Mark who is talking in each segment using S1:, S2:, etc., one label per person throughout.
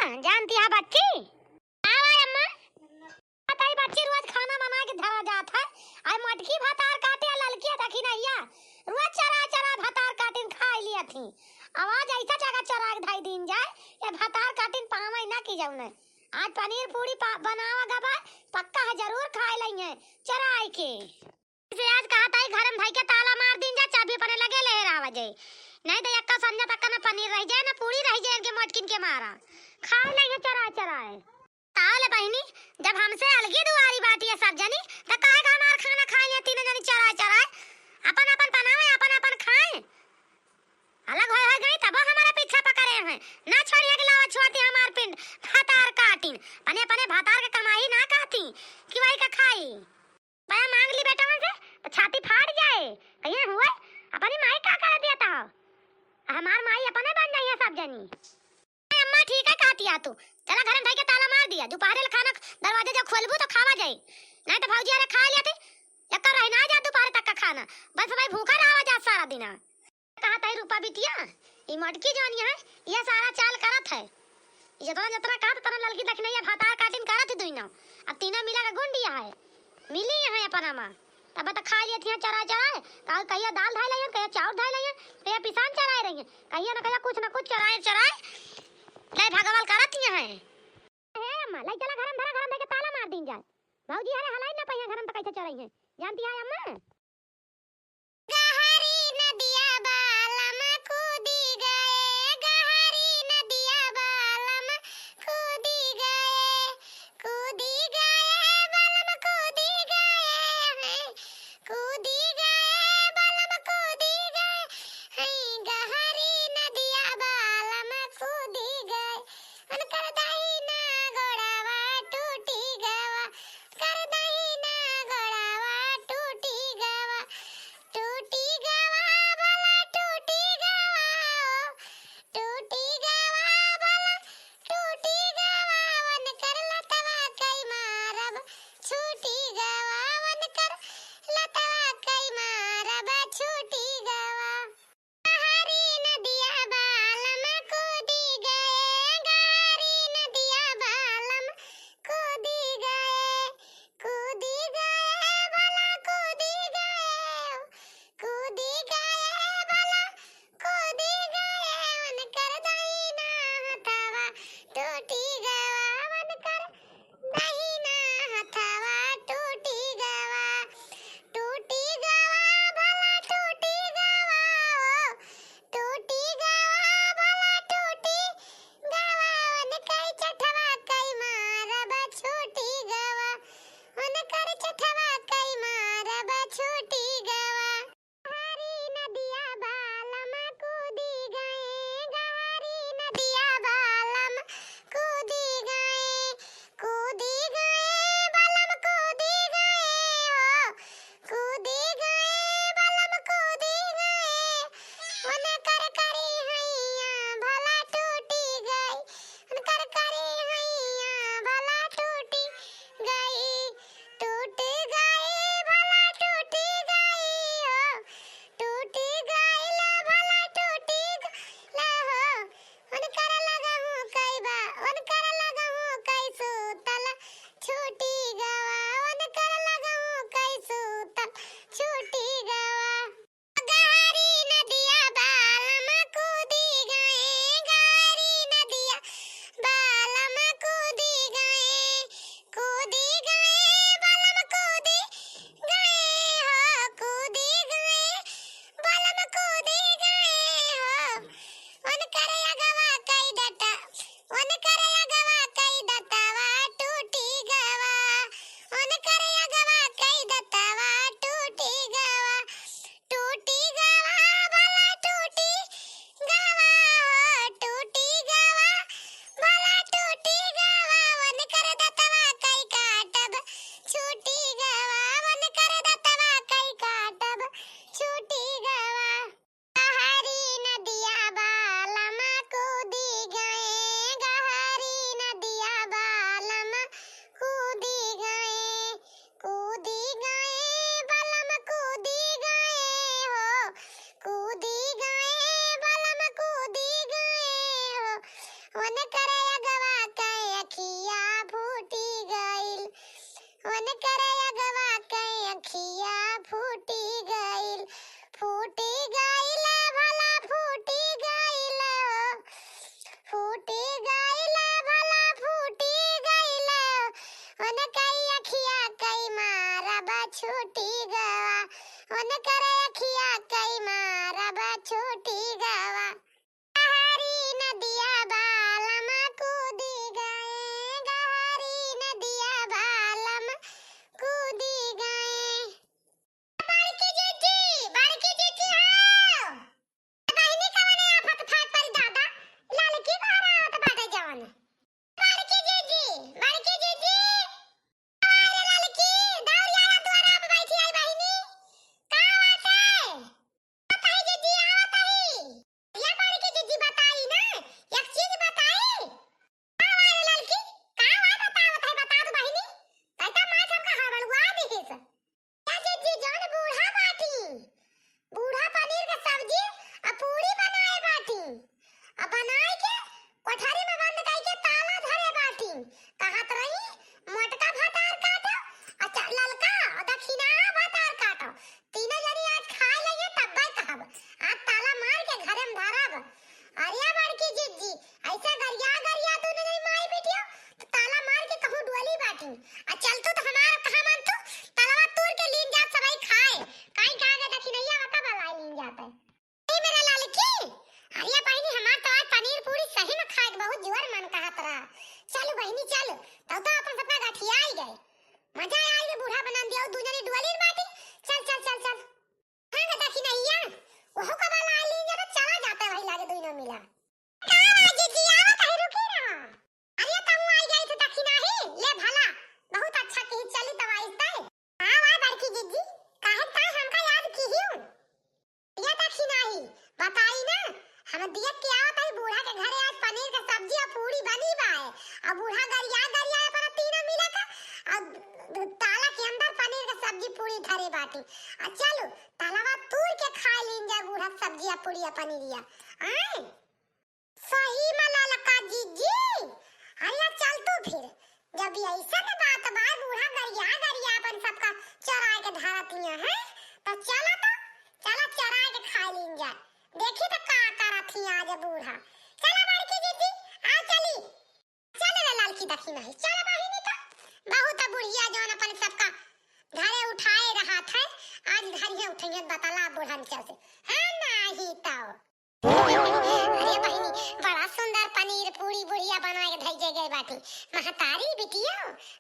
S1: जानती है बच्ची? आवा अम्मा। बताई बच्ची रोज खाना बना के धरा जात है। आई मटकी भातार काटे ललकी देखी नैया। रोज चरा चरा भातार काटिन खाई लिया थी। आवाज ऐसा जगह चरा के धाई दिन जाए ये भातार काटिन पावे ना की जाऊने। आज पनीर पूरी बनावा गबा पक्का है जरूर खाए लेंगे चराई के। से आज कहा ताई घर में भाई के ताला मार दिन जा चाबी पने लगे लहरावा जाए। नहीं तो यक्का संजा तक ना पनीर रह जाए ना पूरी रह जाए इनके मटकिन के मारा खा लेंगे चरा चराए। ताले बहनी जब हमसे अलगी दुआरी बाटी है सब जनी तो काहे का हमार खाना खा लिया तीनों जनी चरा चराए अपन अपन बनावे अपन अपन खाए। अलग हो गई तब हमारा पीछा पकड़े हैं ना छोड़िए के लावा छोड़ती हमार पिंड भातार काटिन पने पने भातार के कमाई ना खाती कि वही का खाई। भैया मांग ली बेटा में से तो छाती फाड़ जाए कहीं हुए अपनी माई का कर दिया था हमार माई अपने बन जाइए सब जनी। अम्मा ठीक है कहती आ तू चला घर में भाई के ताला मार दिया दोपहर खाना दरवाजे जब खोलबू तो खावा जाए नहीं तो भौजी अरे खा लिया थी एक रह ना जा दोपहर तक का खाना बस भाई भूखा रहा जा सारा दिन। कहा ताई रूपा बिटिया ये मटकी जोनी है ये सारा चाल करत है जितना जितना कहा तना ललकी देखने ये भातार काटिन करत दुई ना अब तीनों मिला के गुंडिया है मिली है अपन मां तब तक खा लिया थी चरा चराए कहिया दाल धाई लिया कहिया चावल धाई लिया कहिया पिसान चराए रही कहिया ना कुछ चराए चराए ले भगवान करत है अम्मा लाई चला घर में धरा घर में के ताला मार दिन जाए भौजी अरे हलाई ना पहिया घर में कैसे चराई है जानती है अम्मा। गहरी नदिया बालम कूदी गए गहरी नदिया बालम कूदी गए बालम कूदी गए कूदी गए बालम कूदी गए हैं गहरी नदिया बालम कूदी गए उनकर दाई ना गोड़ावा टूटी गवा कर दाई ना गोड़ावा टूटी गवा टूटी गवा भला टूटी गवा टूटी गवा भला टूटी गवा वन कर लतवा कई मारब छूटी गवा वन कर लतवा कई मारब छूटी गवा गहरी नदिया बालम कूदी गए गहरी नदिया बालम कूदी गए भला कूदी गए भला कूदी गए उनकर दाई ना हथवा टूटी गवा उनकर दाई ना हथवा टूटी गवा भला टूटी गवा टूटी गवा भला टूटी गवा उनकर चठवा कई मारब छूटी गवा उनकर चठवा कई मारब छूटी गवा गहरी नदिया बालम कूदी गए गहरी नदिया बालम कूदी गए बालम कूदी गए हो कूदी गए बालम कूदी गए उनकर करी हैया भला टूटी गई उनकर करी हैया भला टूटी गई टूट गई भला टूटी गई हो टूटी गई ला भला टूटी ला हो उनकर लगहु कई बा उनकर लगहु कई सूतल छूटी गवा उनकर लगहु कई सूतल छूटी गवा गहरी नदिया बालम कूदी गए गहरी नदिया बालम कूदी गए बालम कूदी गए हो कूदी गए बालम कूदी गए हो उनकर अगवा कई दतवा टूटी गवा उनकर अगवा कई दतवा टूटी गवा भला टूटी गवा टूटी गवा भला टूटी गवा उनकर दतवा कई काटब छूटी गवा उनकर दतवा कई काटब छूटी गवा गहरी नदिया बालम कूदी गए गहरी नदिया बालम कूदी गए बालम कूदी गए हो कूदी गए बालम कूदी गए हो उनकर अगवा छूटी गवा उन करे अखिया कई मारब छूटी गवा गहरी नदिया बालम कूदी गए गहरी नदिया बालम कूदी गए बड़की जीजी आओ बहिनी कवने आफत फाट पर दादा ललकी बाहर आवत बाटे जवन बड़की जीजी अरे ललकी दौड़िया द्वारा पे बैठी आई बहिनी का बात है बताई जीजी आवत है या बड़की जीजी बताई ना एक चीज बताई का वाले ललकी का वा बतावत है बता दो बहिनी कैसा मां सब का हड़बड़ुआ दिखिस या जीजी जान बूढ़ा बाटी बूढ़ा पनीर का सब्जी और पूरी बनाए बाटी अब बनाए के कोठरी में बंद करके ताला धरे बाटी कहत रही मोटका भातार काटो और ललका और दक्षिणा भातार काटो तीनों जनी आज खाए लगे तब कहब आज ताला मार के घरे में धरब अरे बड़की जीजी ऐसा गरिया दोनों नहीं माई बेटियो तो ताला मार के कहूं डोली बाटी आ चल तो हमारा कहां मन तो ताला तोड़ के लीन जा सबई खाए काई का आगे दक्षिणैया वका बलाई लीन जाता है ए मेरा ललकी अरे बहिनी हमार तो आज पनीर पूरी सही में खाए के बहुत जोर मन कहत रहा चलो बहिनी चलो तब तो अपन सपना गठिया आई गए मजा आई रे बूढ़ा बना दियो दू जनी डोली बाटी चल हां गे दक्षिणैया ओहो का बलाई लीन जा चला जाता भाई लागे दोनों मिला का बाजी जी आवत है रुकी ना अरे तू आई गई तो दक्षिणा ही ले भला बहुत अच्छा की चली तब आइस्ता हां वाह बड़की जीजी काहे ता हमका याद की हूं या दक्षिणा ही बताई ना हम दिया के आवत है बूढ़ा के घरे आज पनीर का सब्जी और पूरी बनी बा है और बूढ़ा गरिया पर तीनों मिला था और ताला के अंदर पनीर का सब्जी पूरी धरे बाटी आ चलो तालावा तोड़ के खा लीन जा बूढ़ा सब्जी और पूरी और पनीरिया आए सही में ललका जीजी अरे चल तू फिर जब ऐसा ना बात बा बूढ़ा गरिया अपन सबका चराए के धरतिया है तो चला चराए के खा लीन जा देखी तो का करथी आज बूढ़ा चला बड़की जीजी आ चली चल रे लालकी दक्षिणा ही चल बहिनी तो बहुत बुढ़िया जौन अपन सबका घरे उठाए रहा था आज घरिया उठेंगे बतला बूढ़न से है नहीं तो अरे बहिनी बड़ा सुंदर पनीर पूरी बुढ़िया बना के धइजे गए बाटी महतारी बिटिया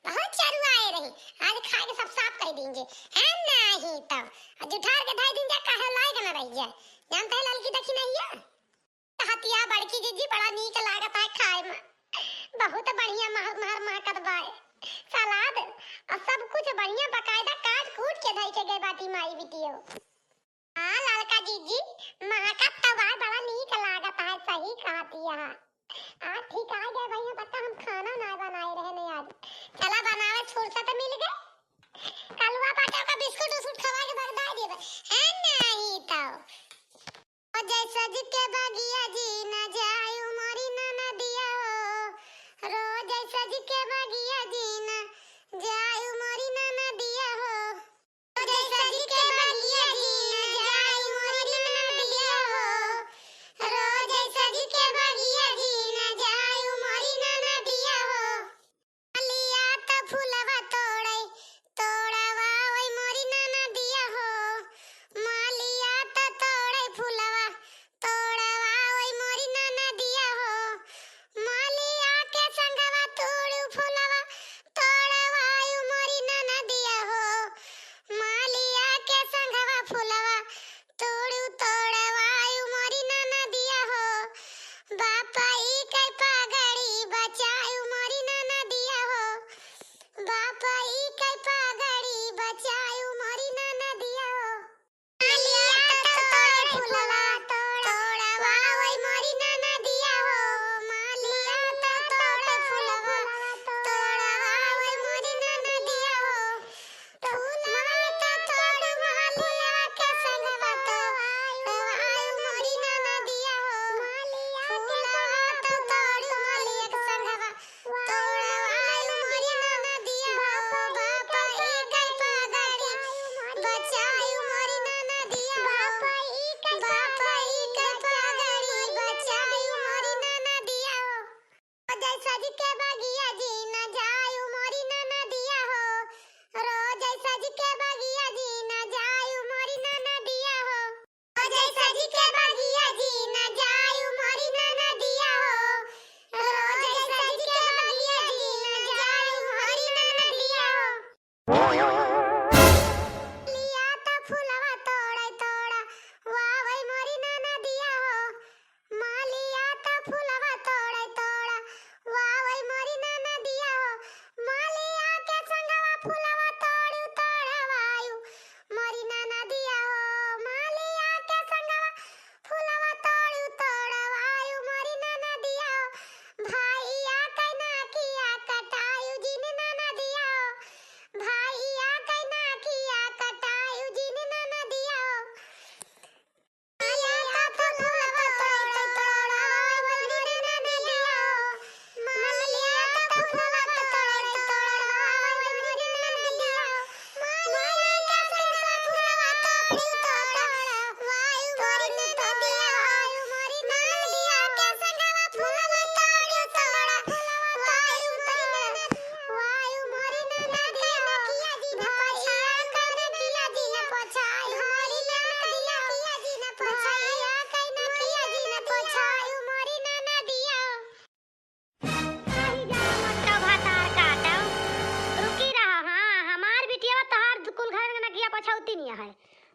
S1: बहुत चरुआए रही आज खा के सब साफ कर देंगे है नहीं तो आज उठा के धइ देंगे काहे लायक न रह जाए जानते है ललकी दक्षिणैया हतिया बड़की जीजी बड़ा नीक लागत है खाए में बहुत बढ़िया महकत बा सलाद और सब कुछ बढ़िया बकायदा काट कूट के धइ के गए बाटी माई बिटियो हां ललका जीजी महकत तो बड़ा नीक लागत है सही कहती है आज ठीक आ गए भैया पता हम खाना ना बनाए रहे नहीं आज चला बनावे फुर्सत मिल गए कलवा पाटा का बिस्कुट उस्कुट खवा के बगदा देबे है नहीं तो जैसा जिके बगिया जी न जायु मोरी न नदिया हो रोज जैसा जिके बगिया जी न जायु मोरी न नदिया हो जैसा जिके बगिया जी न जायु मोरी न नदिया हो रोज जैसा जिके बगिया जी न जायु मोरी न नदिया हो लिया त फूलवा तोड़वा ओई मोरी न नदिया हो मालिया त तोड़े फूलवा तोड़वा ओई मोरी न नदिया हो मालिया के संगवा तोड़ू फूलवा तोड़वा ओई मोरी न नदिया हो मालिया के संगवा फूलवा तोड़ू तोड़वा ओई मोरी न नदिया हो बापाई के पगड़ी बचाऊ मोरी न नदिया हो बापाई के पगड़ी बचाऊ मोरी न नदिया हो मालिया त तोड़े फूलवा तोड़वा ओई मोरी न नदिया हो मालिया त तोड़े फूलवा तोड़वा ओई मोरी न नदिया हो फूलवा त तोड़ मालिया के संगवा तोड़वा मोरी न नदिया हो मालिया फूलवा त तोड़ मालिया के संगवा तोड़वा मोरी न नदिया हो बापा एक पगड़ी बचाऊ मोरी न नदिया बापा एक पगड़ी बचाऊ मोरी न नदिया हो जैसा जिके बगिया जी न जायु मोरी न नदिया हो रोज जैसा जिके बगिया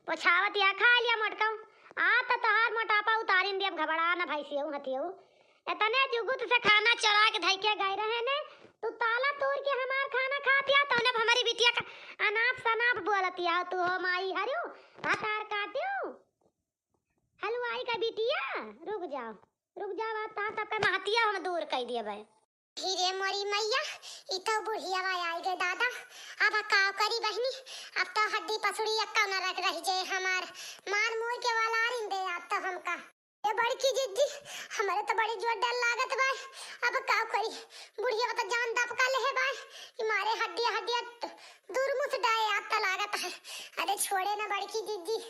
S1: पछावत या खा लिया मटका आ त तहार मोटापा उतारिन दिया घबरा न भैसियो हथियो इतने जुगुत से खाना चरा के धइ के गए रहे ने तू ताला तोड़ के हमार खाना खातिया तो ने हमारी बिटिया का अनाप शनाप बोलतिया तू हो माई हरियो भातार काटियो हलवाई का बिटिया रुक जाओ ता सबका महतिया हम दूर कर दिए बे धीरे मोरी मैया इतो बुढ़िया आई गे दादा अब का करी बहनी अब तो हड्डी पसड़ी अक्का न रख रही जे हमार मार मोर के वाला रिन दे अब तो हमका ये बड़की जिद्दी हमारे तो बड़ी जोर डर लागत बा अब का करी बुढ़िया तो जान दबका ले बा कि मारे हड्डी दूर मुस डाए अब तो लागत है अरे छोड़े ना बड़की जिद्दी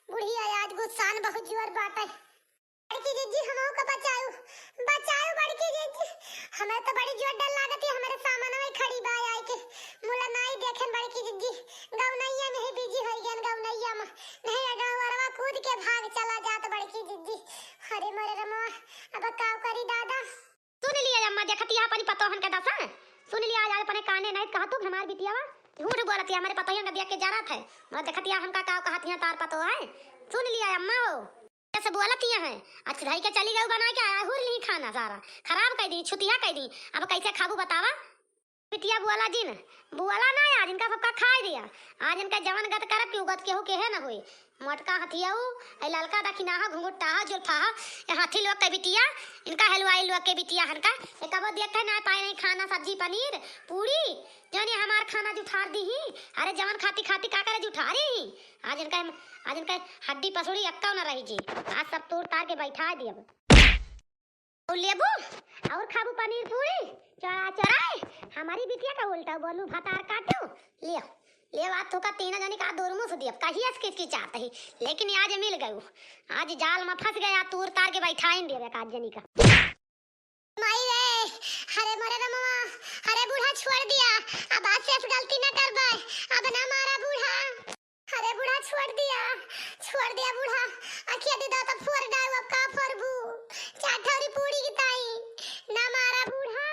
S1: बुढ़िया आज गुस्सान बहुत जोर बाटे बड़की जिद्दी हमहू का बचाओ बड़की जिद्दी हमें तो बड़ी जोर डर लागत है हमारे सामान में खड़ी बा आई के मुला नाई देखे बड़की जिद्दी गौनैया में ही बिजी हो गन गौनैया में नहीं अगवरवा कूद के भाग चला जात बड़की जिद्दी अरे मोरे रमा अब का करी दादा सुन लिया अम्मा देखती अपनी पतोहन का दशा सुन लिया आज अपने काने नहीं कहा तू हमार बिटिया झूठ बोलती हमारे पतोहिया का देख के जा रहा था मैं देखती हमका का कहती तार पतो है सुन लिया अम्मा ऐसे बोलती है आज धाई के चली गई बना के आया हुर ली खाना सारा खराब कर दी छुतिया कर दी अब कैसे खाबू बतावा बिटिया बुआला जी ने बुआला ना आज इनका सबका खा दिया आज इनका जवन गत कर क्यों गत केहू के है ना हुई मोटका हथियाऊ ए ललका दखिनाहा घुंघुटा जुल्फाहा ए हाथी लोग के बिटिया इनका हलवाई लोग के बिटिया हनका ए कबो देखे ना पाए नहीं खाना सब्जी पनीर पूरी जानी हमार खाना जुठार दी ही अरे जवन खाती खाती का करे जुठारी आज इनका हड्डी पसड़ी अक्का ना रही जी आज सब तोड़ तार के बैठा दिया और लेबू और खाबू पनीर पूरी चराए हमारी बिटिया का उल्टा बोलू भातार काटू ले बात तो का तीन जनी का दूर मुंह दिया कहिए किसकी चाहते ही लेकिन आज मिल गए आज जाल में फंस गया तूर तार के बैठा ही देवे का जनी का माई रे अरे मोरे रे मामा अरे बूढ़ा छोड़ दिया अब आज से गलती न कर बे अब ना मारा बूढ़ा अरे बूढ़ा छोड़ दिया बूढ़ा अखिया दीदा तो फोड़ डाउ अब का फोड़बू चाठौरी पूरी की ताई ना मारा बूढ़ा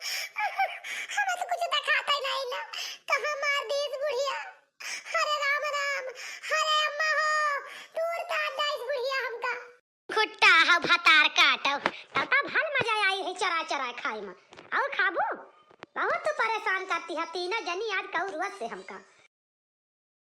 S1: हमें तो कुछ दिखाता ही नहीं ना तो हम मार दी इस बुढ़िया अरे राम अरे अम्मा हो दूर काट दा इस बुढ़िया हमका खुट्टा हा भातार काटो तब भल मजा आई है चरा खाए में और खाबू बहुत तो परेशान करती है तीना जनी आज कऊ रोज से हमका